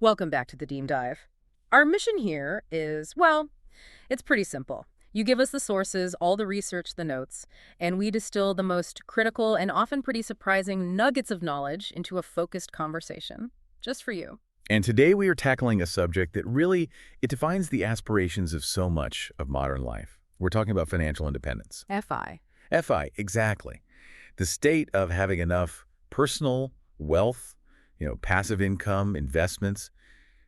Welcome back to the Deep Dive. Our mission here is, well, it's pretty simple. You give us the sources, all the research, the notes, and we distill the most critical and often pretty surprising nuggets of knowledge into a focused conversation, just for you. And today we are tackling a subject that really, it defines the aspirations of so much of modern life. We're talking about financial independence. FI. FI, exactly. The state of having enough personal wealth, passive income, investments,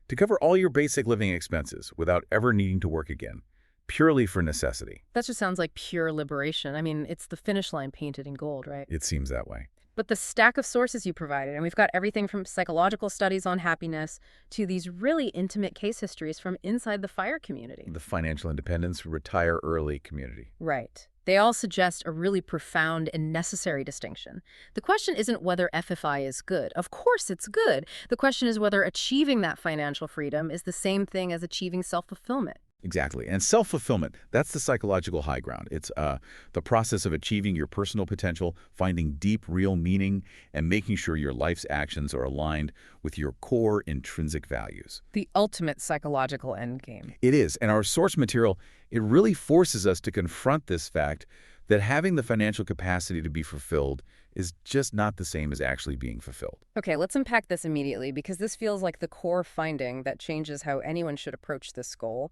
to cover all your basic living expenses without ever needing to work again, purely for necessity. That just sounds like pure liberation. I mean, it's the finish line painted in gold, right? It seems that way. But the stack of sources you provided, and we've got everything from psychological studies on happiness to these really intimate case histories from inside the FIRE community. The financial independence, retire early community. Right. They all suggest a really profound and necessary distinction. The question isn't whether FFI is good. Of course it's good. The question is whether achieving that financial freedom is the same thing as achieving self-fulfillment. Exactly. And self-fulfillment, that's the psychological high ground. It's the process of achieving your personal potential, finding deep, real meaning, and making sure your life's actions are aligned with your core intrinsic values. The ultimate psychological endgame. It is. And our source material, it really forces us to confront this fact that having the financial capacity to be fulfilled is just not the same as actually being fulfilled. Okay, let's unpack this immediately because this feels like the core finding that changes how anyone should approach this goal.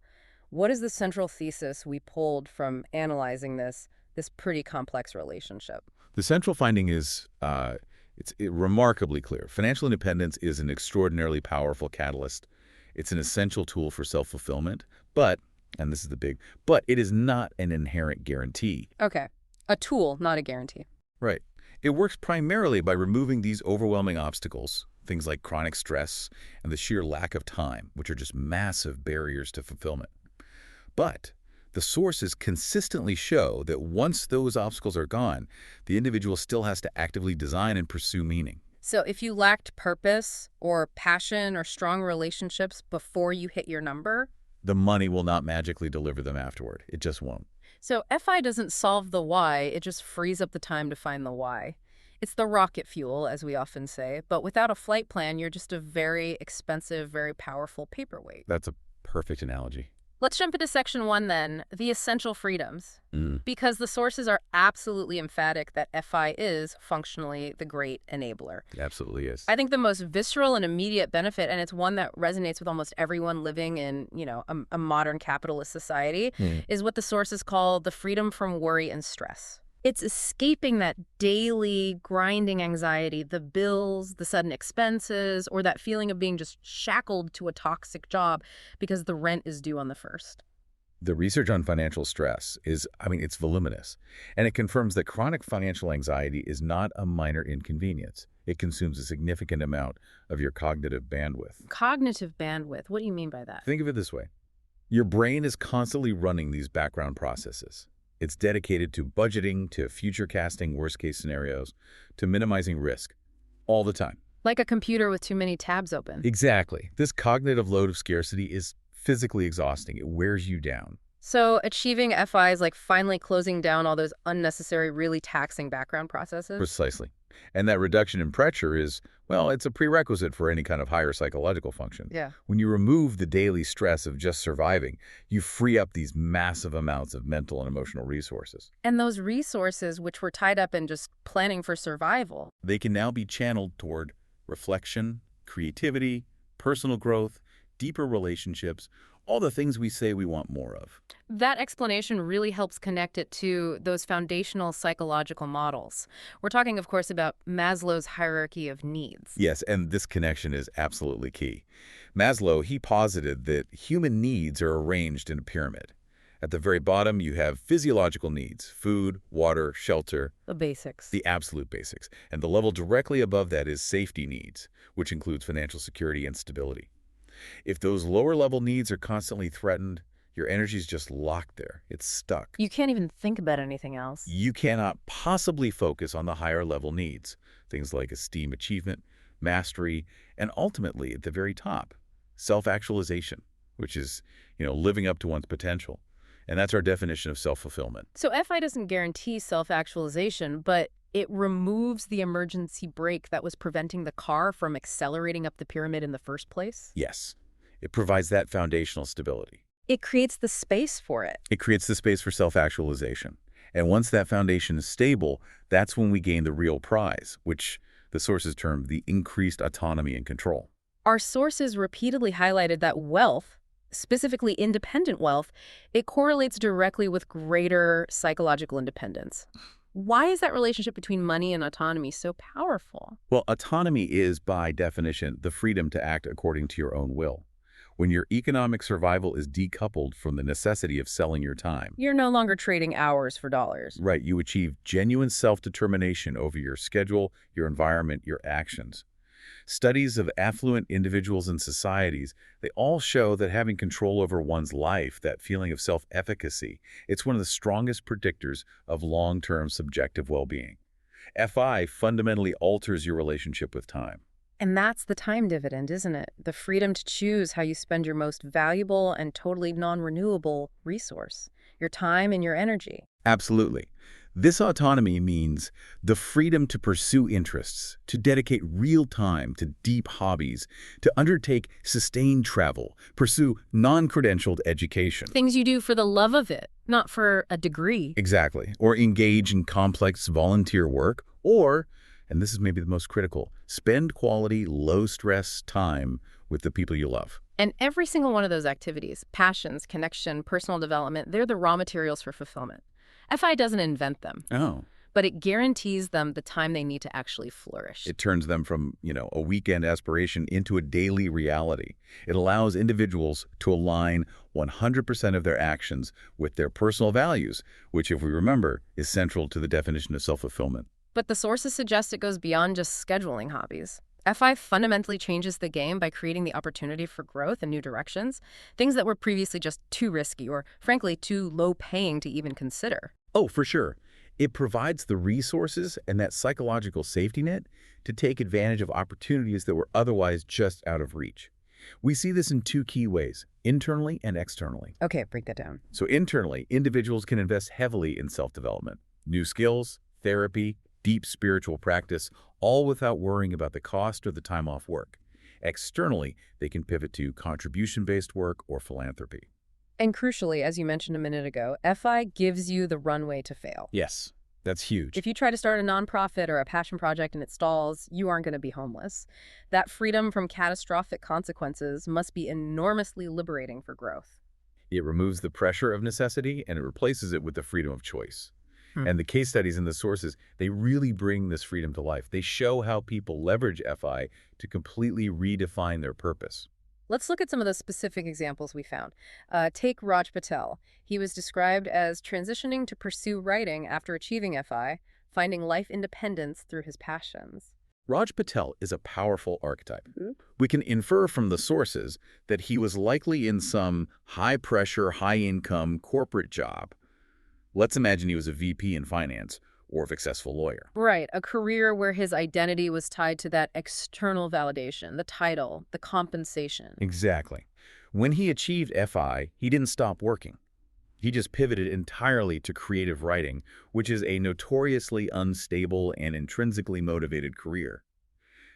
What is the central thesis we pulled from analyzing this pretty complex relationship? The central finding is it's remarkably clear. Financial independence is an extraordinarily powerful catalyst. It's an essential tool for self-fulfillment, but, and this is the big, but it is not an inherent guarantee. Okay, a tool, not a guarantee. Right. It works primarily by removing these overwhelming obstacles, things like chronic stress and the sheer lack of time, which are just massive barriers to fulfillment. But the sources consistently show that once those obstacles are gone, the individual still has to actively design and pursue meaning. So if you lacked purpose or passion or strong relationships before you hit your number, the money will not magically deliver them afterward. It just won't. So FI doesn't solve the why, it just frees up the time to find the why. It's the rocket fuel, as we often say, but without a flight plan, you're just a very expensive, very powerful paperweight. That's a perfect analogy. Let's jump into section 1 then, the essential freedoms. Because the sources are absolutely emphatic that FI is functionally the great enabler. It absolutely is. I think the most visceral and immediate benefit, and it's one that resonates with almost everyone living in, a modern capitalist society, is what the sources call the freedom from worry and stress. It's escaping that daily grinding anxiety, the bills, the sudden expenses, or that feeling of being just shackled to a toxic job because the rent is due on the 1st. The research on financial stress is, it's voluminous, and it confirms that chronic financial anxiety is not a minor inconvenience. It consumes a significant amount of your cognitive bandwidth. Cognitive bandwidth? What do you mean by that? Think of it this way. Your brain is constantly running these background processes. It's dedicated to budgeting, to future casting worst-case scenarios, to minimizing risk, all the time. Like a computer with too many tabs open. Exactly. This cognitive load of scarcity is physically exhausting. It wears you down. So achieving FI is like finally closing down all those unnecessary, really taxing background processes? Precisely. And that reduction in pressure is, it's a prerequisite for any kind of higher psychological function. Yeah. When you remove the daily stress of just surviving, you free up these massive amounts of mental and emotional resources. And those resources, which were tied up in just planning for survival, they can now be channeled toward reflection, creativity, personal growth, deeper relationships, all the things we say we want more of. That explanation really helps connect it to those foundational psychological models. We're talking, of course, about Maslow's hierarchy of needs. Yes, and this connection is absolutely key. Maslow, he posited that human needs are arranged in a pyramid. At the very bottom, you have physiological needs: food, water, shelter. The basics. The absolute basics. And the level directly above that is safety needs, which includes financial security and stability. If those lower-level needs are constantly threatened, your energy's just locked there. It's stuck. You can't even think about anything else. You cannot possibly focus on the higher-level needs, things like esteem, achievement, mastery, and ultimately, at the very top, self-actualization, which is, living up to one's potential. And that's our definition of self-fulfillment. So FI doesn't guarantee self-actualization, but It removes the emergency brake that was preventing the car from accelerating up the pyramid in the first place. Yes, it provides that foundational stability. It creates the space for it. It creates the space for self-actualization. And once that foundation is stable, that's when we gain the real prize, which the sources term the increased autonomy and control. Our sources repeatedly highlighted that wealth, specifically independent wealth, it correlates directly with greater psychological independence. Why is that relationship between money and autonomy so powerful? Well, autonomy is, by definition, the freedom to act according to your own will. When your economic survival is decoupled from the necessity of selling your time, You're no longer trading hours for dollars. right, you achieve genuine self-determination over your schedule, your environment, your actions. Studies of affluent individuals and societies, they all show that having control over one's life, that feeling of self-efficacy, it's one of the strongest predictors of long-term subjective well-being. FI fundamentally alters your relationship with time. And that's the time dividend, isn't it? The freedom to choose how you spend your most valuable and totally non-renewable resource, your time and your energy. Absolutely. This autonomy means the freedom to pursue interests, to dedicate real time to deep hobbies, to undertake sustained travel, pursue non-credentialed education. Things you do for the love of it, not for a degree. Exactly. Or engage in complex volunteer work, or, and this is maybe the most critical, spend quality, low-stress time with the people you love. And every single one of those activities, passions, connection, personal development, they're the raw materials for fulfillment. FI doesn't invent them, Oh. but it guarantees them the time they need to actually flourish. It turns them from, a weekend aspiration into a daily reality. It allows individuals to align 100% of their actions with their personal values, which, if we remember, is central to the definition of self-fulfillment. But the sources suggest it goes beyond just scheduling hobbies. FI fundamentally changes the game by creating the opportunity for growth and new directions, things that were previously just too risky or, frankly, too low-paying to even consider. Oh, for sure. It provides the resources and that psychological safety net to take advantage of opportunities that were otherwise just out of reach. We see this in two key ways, internally and externally. Okay, break that down. So internally, individuals can invest heavily in self-development, new skills, therapy, deep spiritual practice, all without worrying about the cost or the time off work. Externally, they can pivot to contribution-based work or philanthropy. And crucially, as you mentioned a minute ago, FI gives you the runway to fail. Yes, that's huge. If you try to start a nonprofit or a passion project and it stalls, you aren't going to be homeless. That freedom from catastrophic consequences must be enormously liberating for growth. It removes the pressure of necessity and it replaces it with the freedom of choice. And the case studies and the sources, they really bring this freedom to life. They show how people leverage FI to completely redefine their purpose. Let's look at some of the specific examples we found. Take Raj Patel. He was described as transitioning to pursue writing after achieving FI, finding life independence through his passions. Raj Patel is a powerful archetype. We can infer from the sources that he was likely in some high-pressure, high-income corporate job. Let's imagine he was a VP in finance or a successful lawyer. Right, a career where his identity was tied to that external validation, the title, the compensation. Exactly. When he achieved FI, he didn't stop working. He just pivoted entirely to creative writing, which is a notoriously unstable and intrinsically motivated career.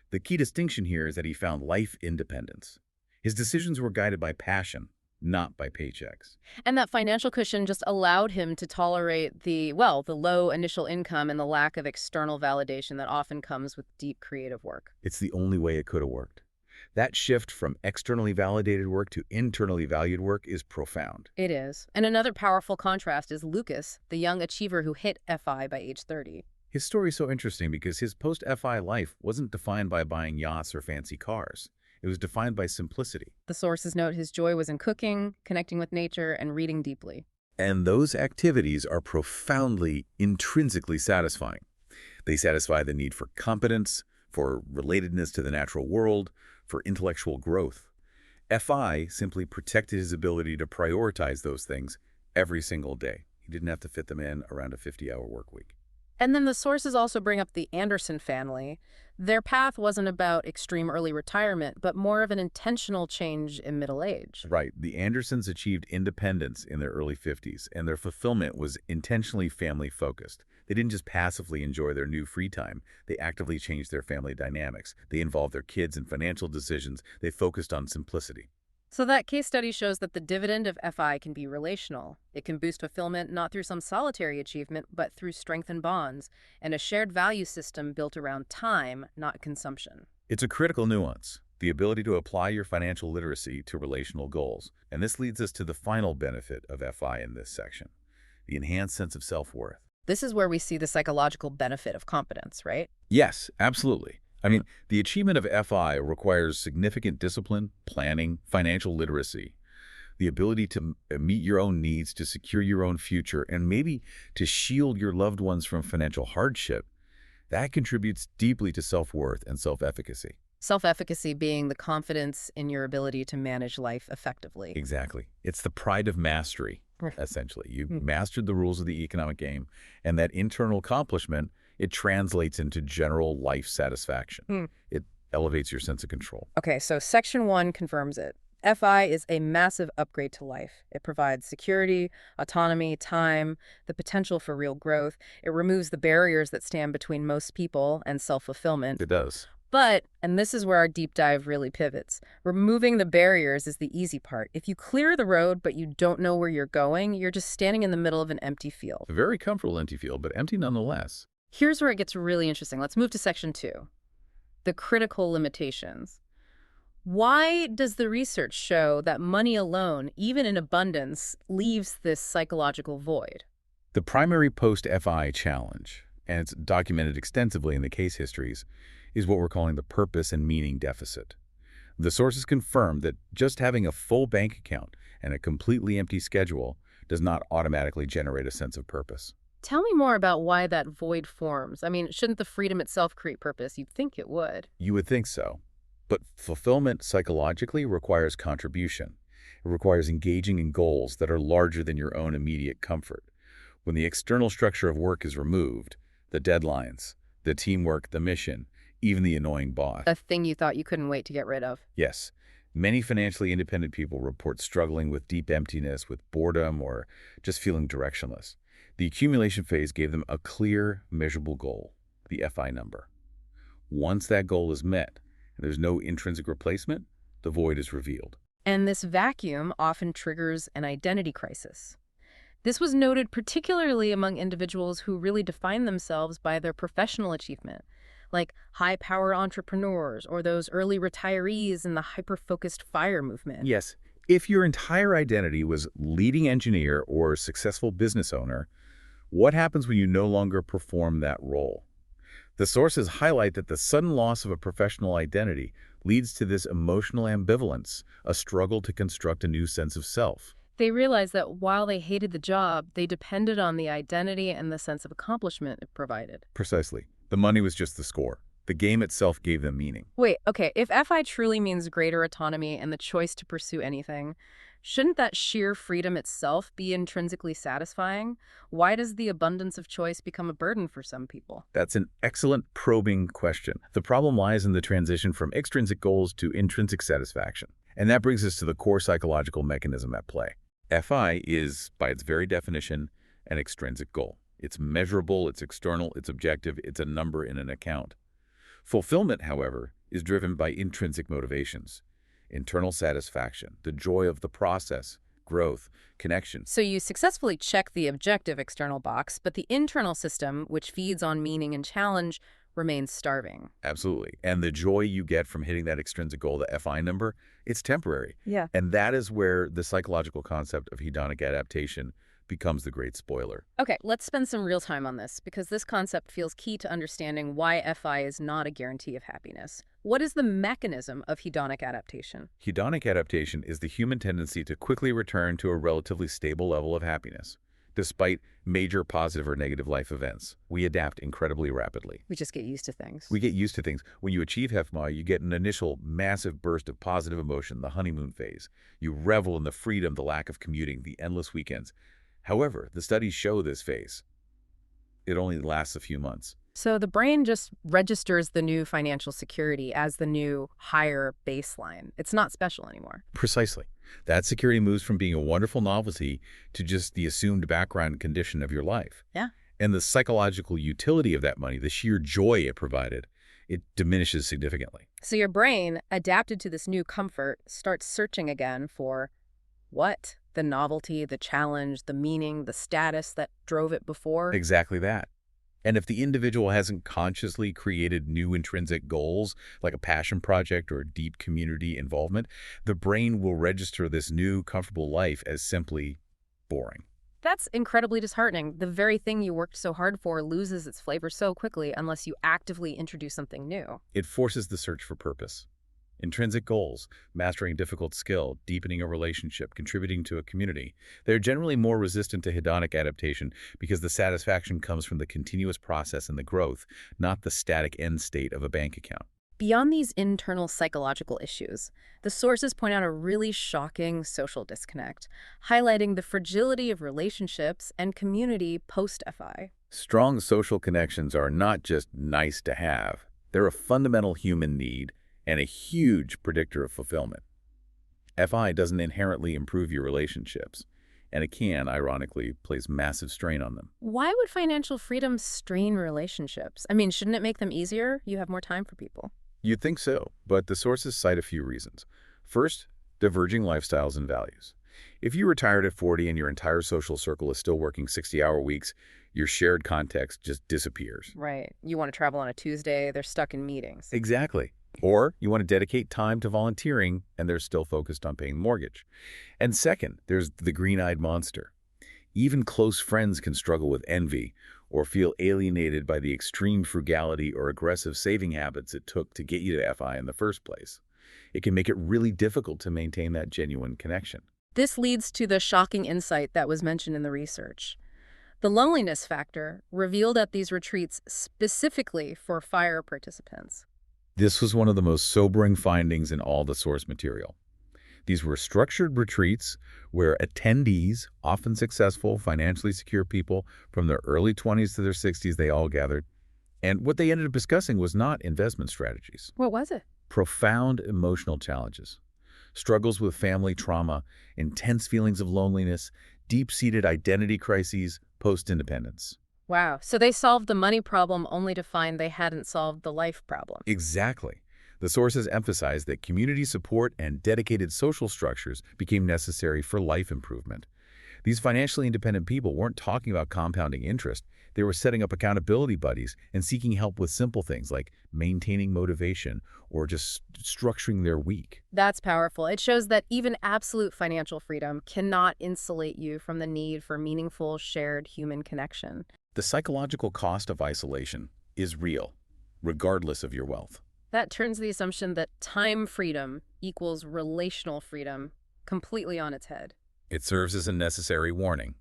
The key distinction here is that he found life independence. His decisions were guided by passion, not by paychecks. And that financial cushion just allowed him to tolerate the low initial income and the lack of external validation that often comes with deep creative work. It's the only way it could have worked. That shift from externally validated work to internally valued work is profound. It is. And another powerful contrast is Lucas, the young achiever who hit FI by age 30. His story is so interesting because his post-FI life wasn't defined by buying yachts or fancy cars. It was defined by simplicity. The sources note his joy was in cooking, connecting with nature, and reading deeply. And those activities are profoundly, intrinsically satisfying. They satisfy the need for competence, for relatedness to the natural world, for intellectual growth. FI simply protected his ability to prioritize those things every single day. He didn't have to fit them in around a 50-hour work week. And then the sources also bring up the Anderson family. Their path wasn't about extreme early retirement, but more of an intentional change in middle age. Right. The Andersons achieved independence in their early 50s, and their fulfillment was intentionally family-focused. They didn't just passively enjoy their new free time. They actively changed their family dynamics. They involved their kids in financial decisions. They focused on simplicity. So that case study shows that the dividend of FI can be relational. It can boost fulfillment not through some solitary achievement, but through strengthened bonds and a shared value system built around time, not consumption. It's a critical nuance, the ability to apply your financial literacy to relational goals. And this leads us to the final benefit of FI in this section, the enhanced sense of self-worth. This is where we see the psychological benefit of competence, right? Yes, absolutely. I mean, the achievement of FI requires significant discipline, planning, financial literacy, the ability to meet your own needs, to secure your own future, and maybe to shield your loved ones from financial hardship. That contributes deeply to self-worth and self-efficacy. Self-efficacy being the confidence in your ability to manage life effectively. Exactly. It's the pride of mastery, essentially. You've mastered the rules of the economic game, and that internal accomplishment, it translates into general life satisfaction. It elevates your sense of control. Okay, so Section 1 confirms it. FI is a massive upgrade to life. It provides security, autonomy, time, the potential for real growth. It removes the barriers that stand between most people and self-fulfillment. It does. But, and this is where our deep dive really pivots, removing the barriers is the easy part. If you clear the road but you don't know where you're going, you're just standing in the middle of an empty field. A very comfortable empty field, but empty nonetheless. Here's where it gets really interesting. Let's move to Section 2, the critical limitations. Why does the research show that money alone, even in abundance, leaves this psychological void? The primary post-FI challenge, and it's documented extensively in the case histories, is what we're calling the purpose and meaning deficit. The sources confirm that just having a full bank account and a completely empty schedule does not automatically generate a sense of purpose. Tell me more about why that void forms. I mean, shouldn't the freedom itself create purpose? You'd think it would. You would think so. But fulfillment psychologically requires contribution. It requires engaging in goals that are larger than your own immediate comfort. When the external structure of work is removed, the deadlines, the teamwork, the mission, even the annoying boss. A thing you thought you couldn't wait to get rid of. Yes. Many financially independent people report struggling with deep emptiness, with boredom, or just feeling directionless. The accumulation phase gave them a clear, measurable goal, the FI number. Once that goal is met, and there's no intrinsic replacement, the void is revealed. And this vacuum often triggers an identity crisis. This was noted particularly among individuals who really define themselves by their professional achievement, like high-power entrepreneurs or those early retirees in the hyper-focused FIRE movement. Yes, if your entire identity was leading engineer or successful business owner, what happens when you no longer perform that role? The sources highlight that the sudden loss of a professional identity leads to this emotional ambivalence, a struggle to construct a new sense of self. They realized that while they hated the job, they depended on the identity and the sense of accomplishment it provided. Precisely. The money was just the score. The game itself gave them meaning. Wait, okay, if FI truly means greater autonomy and the choice to pursue anything, shouldn't that sheer freedom itself be intrinsically satisfying? Why does the abundance of choice become a burden for some people? That's an excellent probing question. The problem lies in the transition from extrinsic goals to intrinsic satisfaction. And that brings us to the core psychological mechanism at play. FI is, by its very definition, an extrinsic goal. It's measurable, it's external, it's objective, it's a number in an account. Fulfillment, however, is driven by intrinsic motivations. Internal satisfaction, the joy of the process, growth, connection. So you successfully check the objective external box, but the internal system, which feeds on meaning and challenge, remains starving. Absolutely. And the joy you get from hitting that extrinsic goal, the FI number, it's temporary. Yeah. And that is where the psychological concept of hedonic adaptation becomes the great spoiler. Okay, let's spend some real time on this, because this concept feels key to understanding why FI is not a guarantee of happiness. What is the mechanism of hedonic adaptation? Hedonic adaptation is the human tendency to quickly return to a relatively stable level of happiness. Despite major positive or negative life events, we adapt incredibly rapidly. We just get used to things. We get used to things. When you achieve HEFMA, you get an initial massive burst of positive emotion, the honeymoon phase. You revel in the freedom, the lack of commuting, the endless weekends. However, the studies show this phase. It only lasts a few months. So the brain just registers the new financial security as the new higher baseline. It's not special anymore. Precisely. That security moves from being a wonderful novelty to just the assumed background condition of your life. Yeah. And the psychological utility of that money, the sheer joy it provided, it diminishes significantly. So your brain, adapted to this new comfort, starts searching again for what? The novelty, the challenge, the meaning, the status that drove it before? Exactly that. And if the individual hasn't consciously created new intrinsic goals, like a passion project or deep community involvement, the brain will register this new, comfortable life as simply boring. That's incredibly disheartening. The very thing you worked so hard for loses its flavor so quickly unless you actively introduce something new. It forces the search for purpose. Intrinsic goals, mastering a difficult skill, deepening a relationship, contributing to a community, they're generally more resistant to hedonic adaptation because the satisfaction comes from the continuous process and the growth, not the static end state of a bank account. Beyond these internal psychological issues, the sources point out a really shocking social disconnect, highlighting the fragility of relationships and community post-FI. Strong social connections are not just nice to have. They're a fundamental human need and a huge predictor of fulfillment. FI doesn't inherently improve your relationships, and it can, ironically, place massive strain on them. Why would financial freedom strain relationships? I mean, shouldn't it make them easier? You have more time for people. You'd think so, but the sources cite a few reasons. First, diverging lifestyles and values. If you retired at 40 and your entire social circle is still working 60-hour weeks, your shared context just disappears. Right. You want to travel on a Tuesday, they're stuck in meetings. Exactly. Or you want to dedicate time to volunteering and they're still focused on paying the mortgage. And second, there's the green-eyed monster. Even close friends can struggle with envy or feel alienated by the extreme frugality or aggressive saving habits it took to get you to FI in the first place. It can make it really difficult to maintain that genuine connection. This leads to the shocking insight that was mentioned in the research. The loneliness factor revealed at these retreats specifically for FIRE participants. This was one of the most sobering findings in all the source material. These were structured retreats where attendees, often successful, financially secure people from their early 20s to their 60s, they all gathered. And what they ended up discussing was not investment strategies. What was it? Profound emotional challenges, struggles with family trauma, intense feelings of loneliness, deep-seated identity crises, post-independence. Wow. So they solved the money problem only to find they hadn't solved the life problem. Exactly. The sources emphasize that community support and dedicated social structures became necessary for life improvement. These financially independent people weren't talking about compounding interest. They were setting up accountability buddies and seeking help with simple things like maintaining motivation or just structuring their week. That's powerful. It shows that even absolute financial freedom cannot insulate you from the need for meaningful, shared human connection. The psychological cost of isolation is real, regardless of your wealth. That turns the assumption that time freedom equals relational freedom completely on its head. It serves as a necessary warning.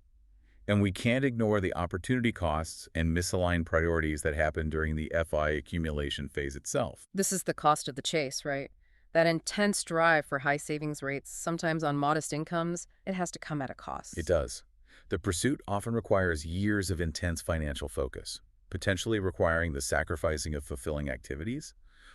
And we can't ignore the opportunity costs and misaligned priorities that happen during the FI accumulation phase itself. This is the cost of the chase, right? That intense drive for high savings rates, sometimes on modest incomes, it has to come at a cost. It does. The pursuit often requires years of intense financial focus, potentially requiring the sacrificing of fulfilling activities,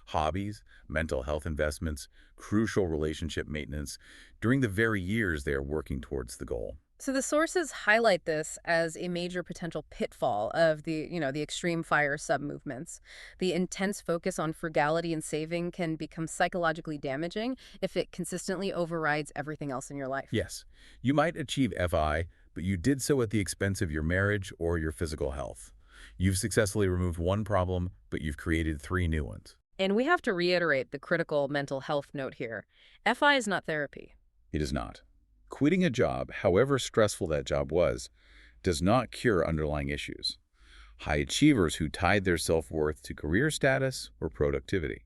hobbies, mental health investments, crucial relationship maintenance during the very years they are working towards the goal. So the sources highlight this as a major potential pitfall of the extreme FIRE sub-movements. The intense focus on frugality and saving can become psychologically damaging if it consistently overrides everything else in your life. Yes, you might achieve FI, but you did so at the expense of your marriage or your physical health. You've successfully removed one problem, but you've created 3 new ones. And we have to reiterate the critical mental health note here. FI is not therapy. It is not. Quitting a job, however stressful that job was, does not cure underlying issues. High achievers who tied their self-worth to career status or productivity.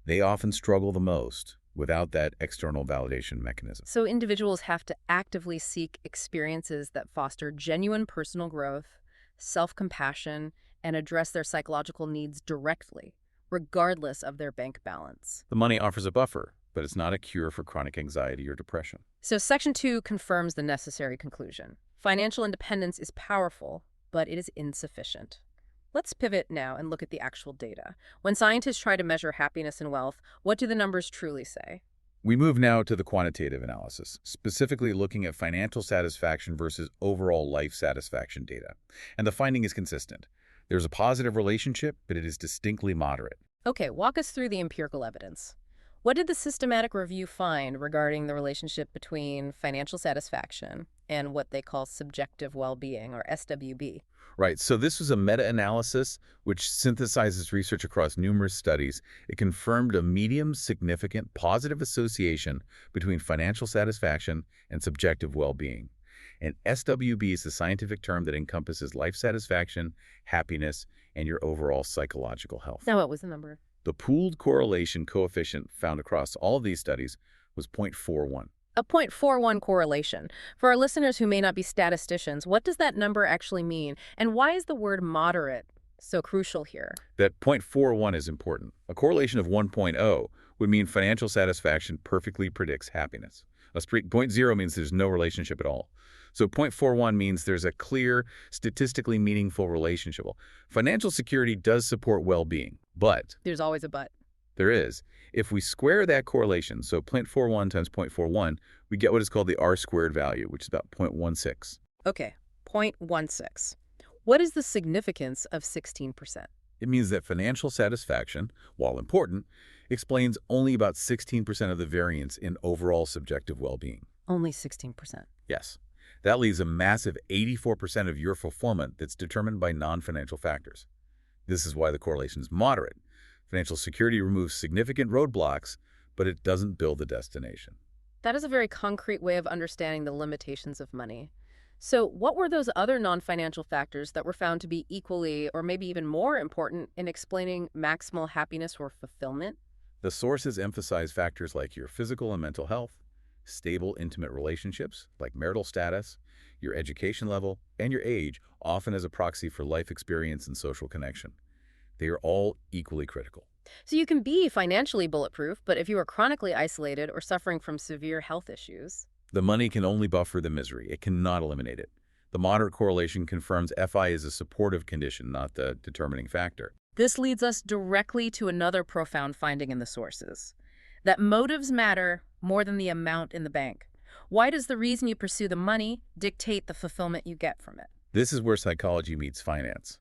They often struggle the most without that external validation mechanism. So individuals have to actively seek experiences that foster genuine personal growth, self-compassion, and address their psychological needs directly, regardless of their bank balance. The money offers a buffer, but it's not a cure for chronic anxiety or depression. So Section 2 confirms the necessary conclusion. Financial independence is powerful, but it is insufficient. Let's pivot now and look at the actual data. When scientists try to measure happiness and wealth, what do the numbers truly say? We move now to the quantitative analysis, specifically looking at financial satisfaction versus overall life satisfaction data. And the finding is consistent. There's a positive relationship, but it is distinctly moderate. Okay, walk us through the empirical evidence. What did the systematic review find regarding the relationship between financial satisfaction and what they call subjective well-being, or SWB? Right, so this was a meta-analysis which synthesizes research across numerous studies. It confirmed a medium significant positive association between financial satisfaction and subjective well-being. And SWB is the scientific term that encompasses life satisfaction, happiness, and your overall psychological health. Now, what was the number? The pooled correlation coefficient found across all of these studies was 0.41. A 0.41 correlation. For our listeners who may not be statisticians, what does that number actually mean? And why is the word moderate so crucial here? That 0.41 is important. A correlation of 1.0 would mean financial satisfaction perfectly predicts happiness. A 0.0 means there's no relationship at all. So 0.41 means there's a clear, statistically meaningful relationship. Well, financial security does support well-being, but There's always a but. there is. If we square that correlation, so 0.41 times 0.41, we get what is called the R-squared value, which is about 0.16. Okay, 0.16. What is the significance of 16%? It means that financial satisfaction, while important, explains only about 16% of the variance in overall subjective well-being. Only 16%. Yes. That leaves a massive 84% of your fulfillment that's determined by non-financial factors. This is why the correlation is moderate. Financial security removes significant roadblocks, but it doesn't build the destination. That is a very concrete way of understanding the limitations of money. So what were those other non-financial factors that were found to be equally or maybe even more important in explaining maximal happiness or fulfillment? The sources emphasize factors like your physical and mental health, stable intimate relationships like marital status, your education level, and your age, often as a proxy for life experience and social connection. They are all equally critical. So you can be financially bulletproof, but if you are chronically isolated or suffering from severe health issues. The money can only buffer the misery. It cannot eliminate it. The moderate correlation confirms FI is a supportive condition, not the determining factor. This leads us directly to another profound finding in the sources, that motives matter more than the amount in the bank. Why does the reason you pursue the money dictate the fulfillment you get from it? This is where psychology meets finance.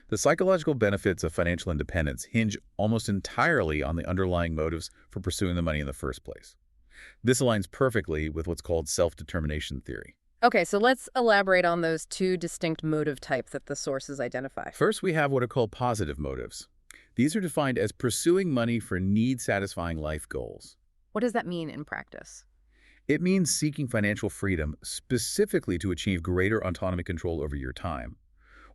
The psychological benefits of financial independence hinge almost entirely on the underlying motives for pursuing the money in the first place. This aligns perfectly with what's called self-determination theory. Okay, so let's elaborate on those two distinct motive types that the sources identify. First, we have what are called positive motives. These are defined as pursuing money for need-satisfying life goals. What does that mean in practice? It means seeking financial freedom specifically to achieve greater autonomy control over your time,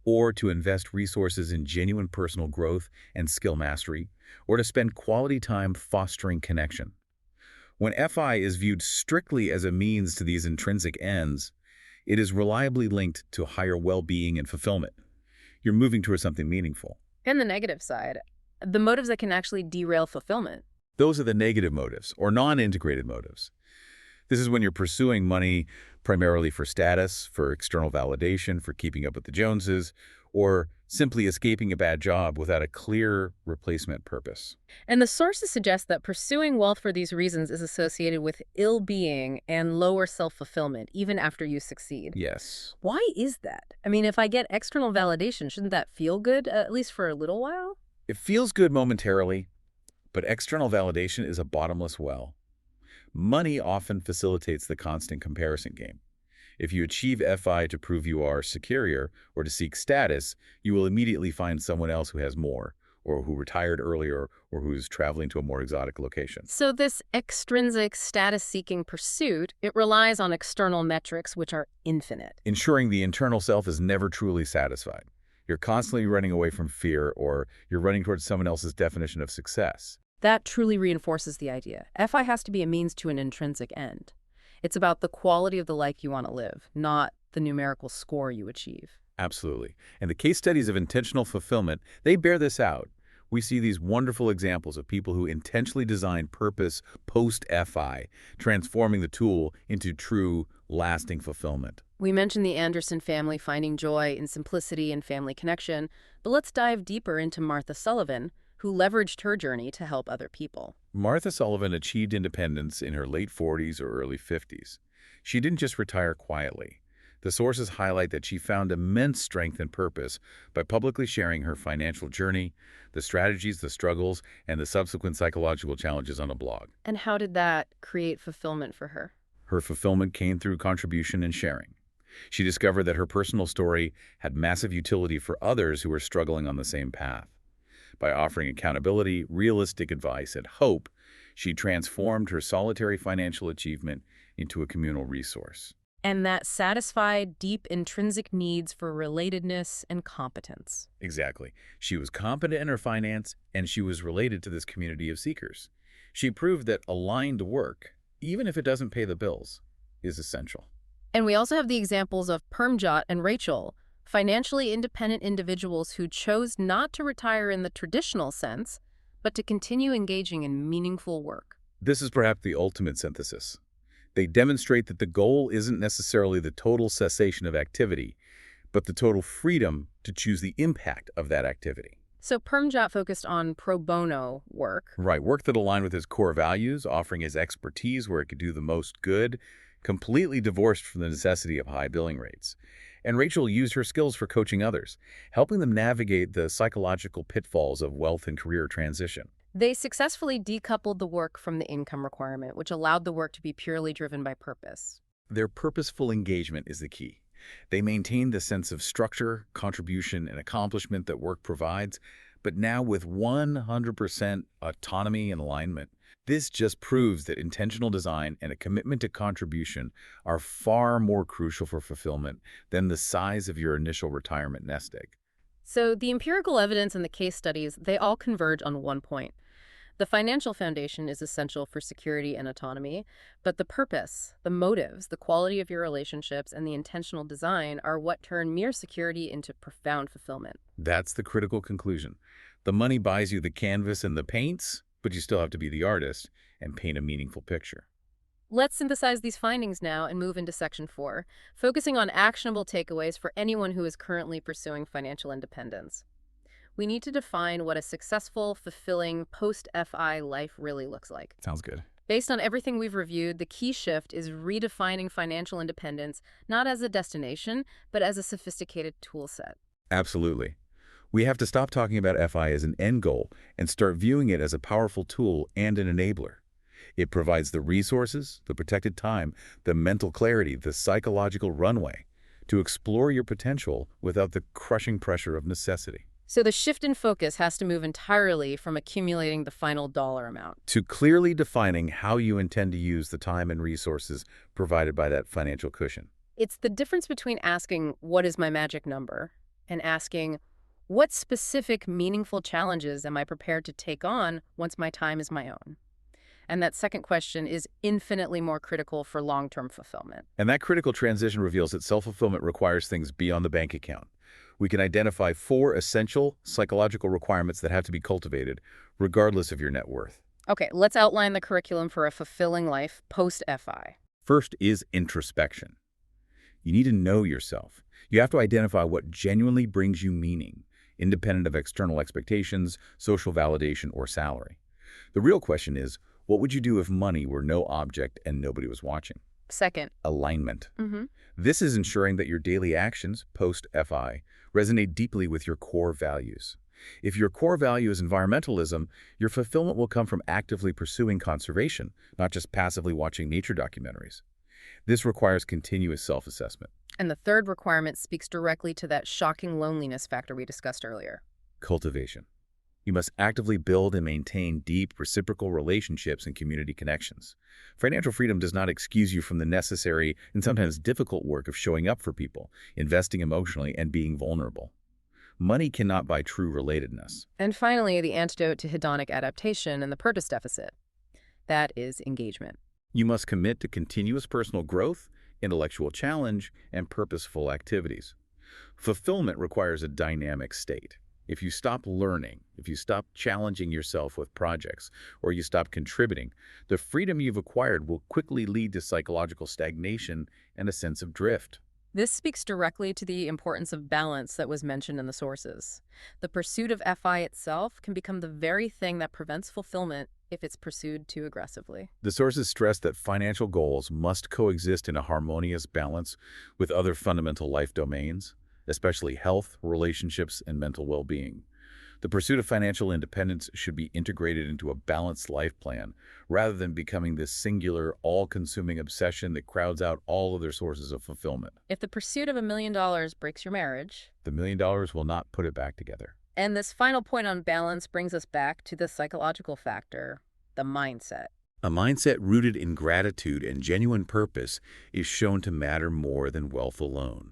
or to invest resources in genuine personal growth and skill mastery, or to spend quality time fostering connection. When FI is viewed strictly as a means to these intrinsic ends, it is reliably linked to higher well-being and fulfillment. You're moving towards something meaningful. And the negative side, the motives that can actually derail fulfillment. Those are the negative motives, or non-integrated motives. This is when you're pursuing money primarily for status, for external validation, for keeping up with the Joneses, or simply escaping a bad job without a clear replacement purpose. And the sources suggest that pursuing wealth for these reasons is associated with ill-being and lower self-fulfillment, even after you succeed. Yes. Why is that? I mean, if I get external validation, shouldn't that feel good, at least for a little while? It feels good momentarily, but external validation is a bottomless well. Money often facilitates the constant comparison game. If you achieve FI to prove you are superior or to seek status, you will immediately find someone else who has more, or who retired earlier, or who's traveling to a more exotic location. So this extrinsic status-seeking pursuit, it relies on external metrics which are infinite. Ensuring the internal self is never truly satisfied. You're constantly running away from fear, or you're running towards someone else's definition of success. That truly reinforces the idea. FI has to be a means to an intrinsic end. It's about the quality of the life you want to live, not the numerical score you achieve. Absolutely. And the case studies of intentional fulfillment, they bear this out. We see these wonderful examples of people who intentionally design purpose post-FI, transforming the tool into true, lasting fulfillment. We mentioned the Anderson family finding joy in simplicity and family connection, but let's dive deeper into Martha Sullivan, who leveraged her journey to help other people. Martha Sullivan achieved independence in her late 40s or early 50s. She didn't just retire quietly. The sources highlight that she found immense strength and purpose by publicly sharing her financial journey, the strategies, the struggles, and the subsequent psychological challenges on a blog. And how did that create fulfillment for her? Her fulfillment came through contribution and sharing. She discovered that her personal story had massive utility for others who were struggling on the same path. By offering accountability, realistic advice, and hope, she transformed her solitary financial achievement into a communal resource. And that satisfied deep intrinsic needs for relatedness and competence. Exactly. She was competent in her finance, and she was related to this community of seekers. She proved that aligned work, even if it doesn't pay the bills, is essential. And we also have the examples of Permjot and Rachel, financially independent individuals who chose not to retire in the traditional sense, but to continue engaging in meaningful work. This is perhaps the ultimate synthesis. They demonstrate that the goal isn't necessarily the total cessation of activity, but the total freedom to choose the impact of that activity. So Permjot focused on pro bono work. Right, work that aligned with his core values, offering his expertise where it could do the most good, completely divorced from the necessity of high billing rates. And Rachel used her skills for coaching others, helping them navigate the psychological pitfalls of wealth and career transition. They successfully decoupled the work from the income requirement, which allowed the work to be purely driven by purpose. Their purposeful engagement is the key. They maintain the sense of structure, contribution, and accomplishment that work provides, but now with 100% autonomy and alignment. This just proves that intentional design and a commitment to contribution are far more crucial for fulfillment than the size of your initial retirement nest egg. So the empirical evidence and the case studies, they all converge on one point. The financial foundation is essential for security and autonomy, but the purpose, the motives, the quality of your relationships, and the intentional design are what turn mere security into profound fulfillment. That's the critical conclusion. The money buys you the canvas and the paints, but you still have to be the artist and paint a meaningful picture. Let's synthesize these findings now and move into Section 4, focusing on actionable takeaways for anyone who is currently pursuing financial independence. We need to define what a successful, fulfilling, post-FI life really looks like. Sounds good. Based on everything we've reviewed, the key shift is redefining financial independence not as a destination, but as a sophisticated tool set. Absolutely. We have to stop talking about FI as an end goal and start viewing it as a powerful tool and an enabler. It provides the resources, the protected time, the mental clarity, the psychological runway to explore your potential without the crushing pressure of necessity. So the shift in focus has to move entirely from accumulating the final dollar amount To clearly defining how you intend to use the time and resources provided by that financial cushion. It's the difference between asking, what is my magic number, and asking, what specific, meaningful challenges am I prepared to take on once my time is my own? And that second question is infinitely more critical for long-term fulfillment. And that critical transition reveals that self-fulfillment requires things beyond the bank account. We can identify 4 essential psychological requirements that have to be cultivated, regardless of your net worth. Okay, let's outline the curriculum for a fulfilling life post-FI. First is introspection. You need to know yourself. You have to identify what genuinely brings you meaning, independent of external expectations, social validation, or salary. The real question is, what would you do if money were no object and nobody was watching? Second, Alignment. mm-hmm. This is ensuring that your daily actions, post-FI, resonate deeply with your core values. If your core value is environmentalism, your fulfillment will come from actively pursuing conservation, not just passively watching nature documentaries. This requires continuous self-assessment. And the third requirement speaks directly to that shocking loneliness factor we discussed earlier. Cultivation. You must actively build and maintain deep, reciprocal relationships and community connections. Financial freedom does not excuse you from the necessary and sometimes difficult work of showing up for people, investing emotionally, and being vulnerable. Money cannot buy true relatedness. And finally, the antidote to hedonic adaptation and the purpose deficit. That is engagement. You must commit to continuous personal growth, intellectual challenge, and purposeful activities. Fulfillment requires a dynamic state. If you stop learning, if you stop challenging yourself with projects, or you stop contributing, the freedom you've acquired will quickly lead to psychological stagnation and a sense of drift. This speaks directly to the importance of balance that was mentioned in the sources. The pursuit of FI itself can become the very thing that prevents fulfillment if it's pursued too aggressively. The sources stress that financial goals must coexist in a harmonious balance with other fundamental life domains, especially health, relationships, and mental well-being. The pursuit of financial independence should be integrated into a balanced life plan, rather than becoming this singular, all-consuming obsession that crowds out all other sources of fulfillment. If the pursuit of $1 million breaks your marriage, The $1 million will not put it back together. and this final point on balance brings us back to the psychological factor, the mindset. A mindset rooted in gratitude and genuine purpose is shown to matter more than wealth alone.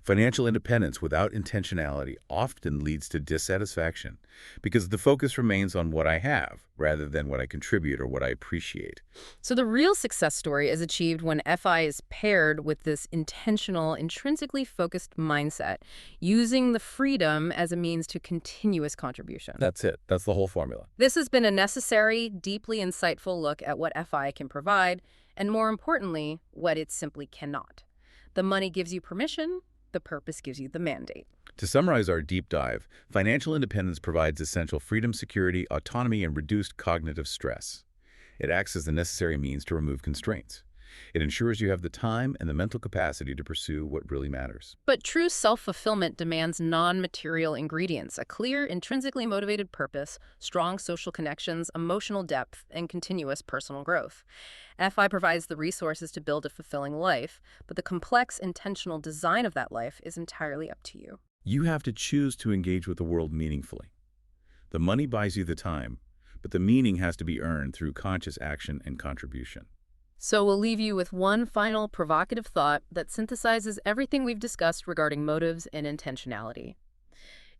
Financial independence without intentionality often leads to dissatisfaction because the focus remains on what I have rather than what I contribute or what I appreciate. So the real success story is achieved when FI is paired with this intentional, intrinsically focused mindset, using the freedom as a means to continuous contribution. That's it. That's the whole formula. This has been a necessary, deeply insightful look at what FI can provide, and more importantly, what it simply cannot. The money gives you permission, the purpose gives you the mandate. To summarize our deep dive, financial independence provides essential freedom, security, autonomy, and reduced cognitive stress. It acts as the necessary means to remove constraints. It ensures you have the time and the mental capacity to pursue what really matters. But true self-fulfillment demands non-material ingredients, a clear, intrinsically motivated purpose, strong social connections, emotional depth, and continuous personal growth. FI provides the resources to build a fulfilling life, but the complex, intentional design of that life is entirely up to you. You have to choose to engage with the world meaningfully. The money buys you the time, but the meaning has to be earned through conscious action and contribution. So we'll leave you with one final provocative thought that synthesizes everything we've discussed regarding motives and intentionality.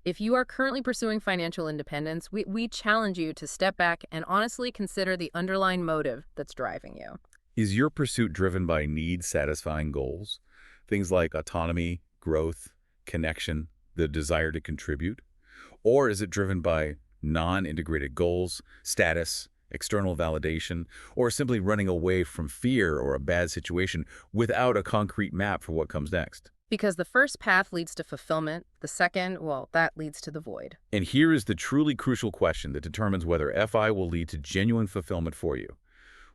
If you are currently pursuing financial independence, we challenge you to step back and honestly consider the underlying motive that's driving you. Is your pursuit driven by need-satisfying goals? Things like autonomy, growth, connection, the desire to contribute? Or is it driven by non-integrated goals, status, external validation, or simply running away from fear or a bad situation without a concrete map for what comes next? Because the first path leads to fulfillment, the second, well, that leads to the void. And here is the truly crucial question that determines whether FI will lead to genuine fulfillment for you.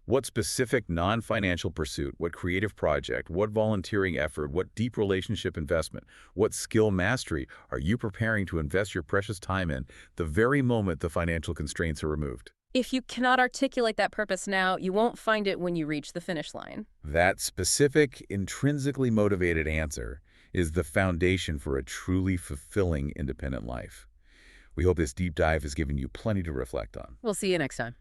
What specific non-financial pursuit, what creative project, what volunteering effort, what deep relationship investment, what skill mastery are you preparing to invest your precious time in the very moment the financial constraints are removed? If you cannot articulate that purpose now, you won't find it when you reach the finish line. That specific, intrinsically motivated answer is the foundation for a truly fulfilling independent life. We hope this deep dive has given you plenty to reflect on. We'll see you next time.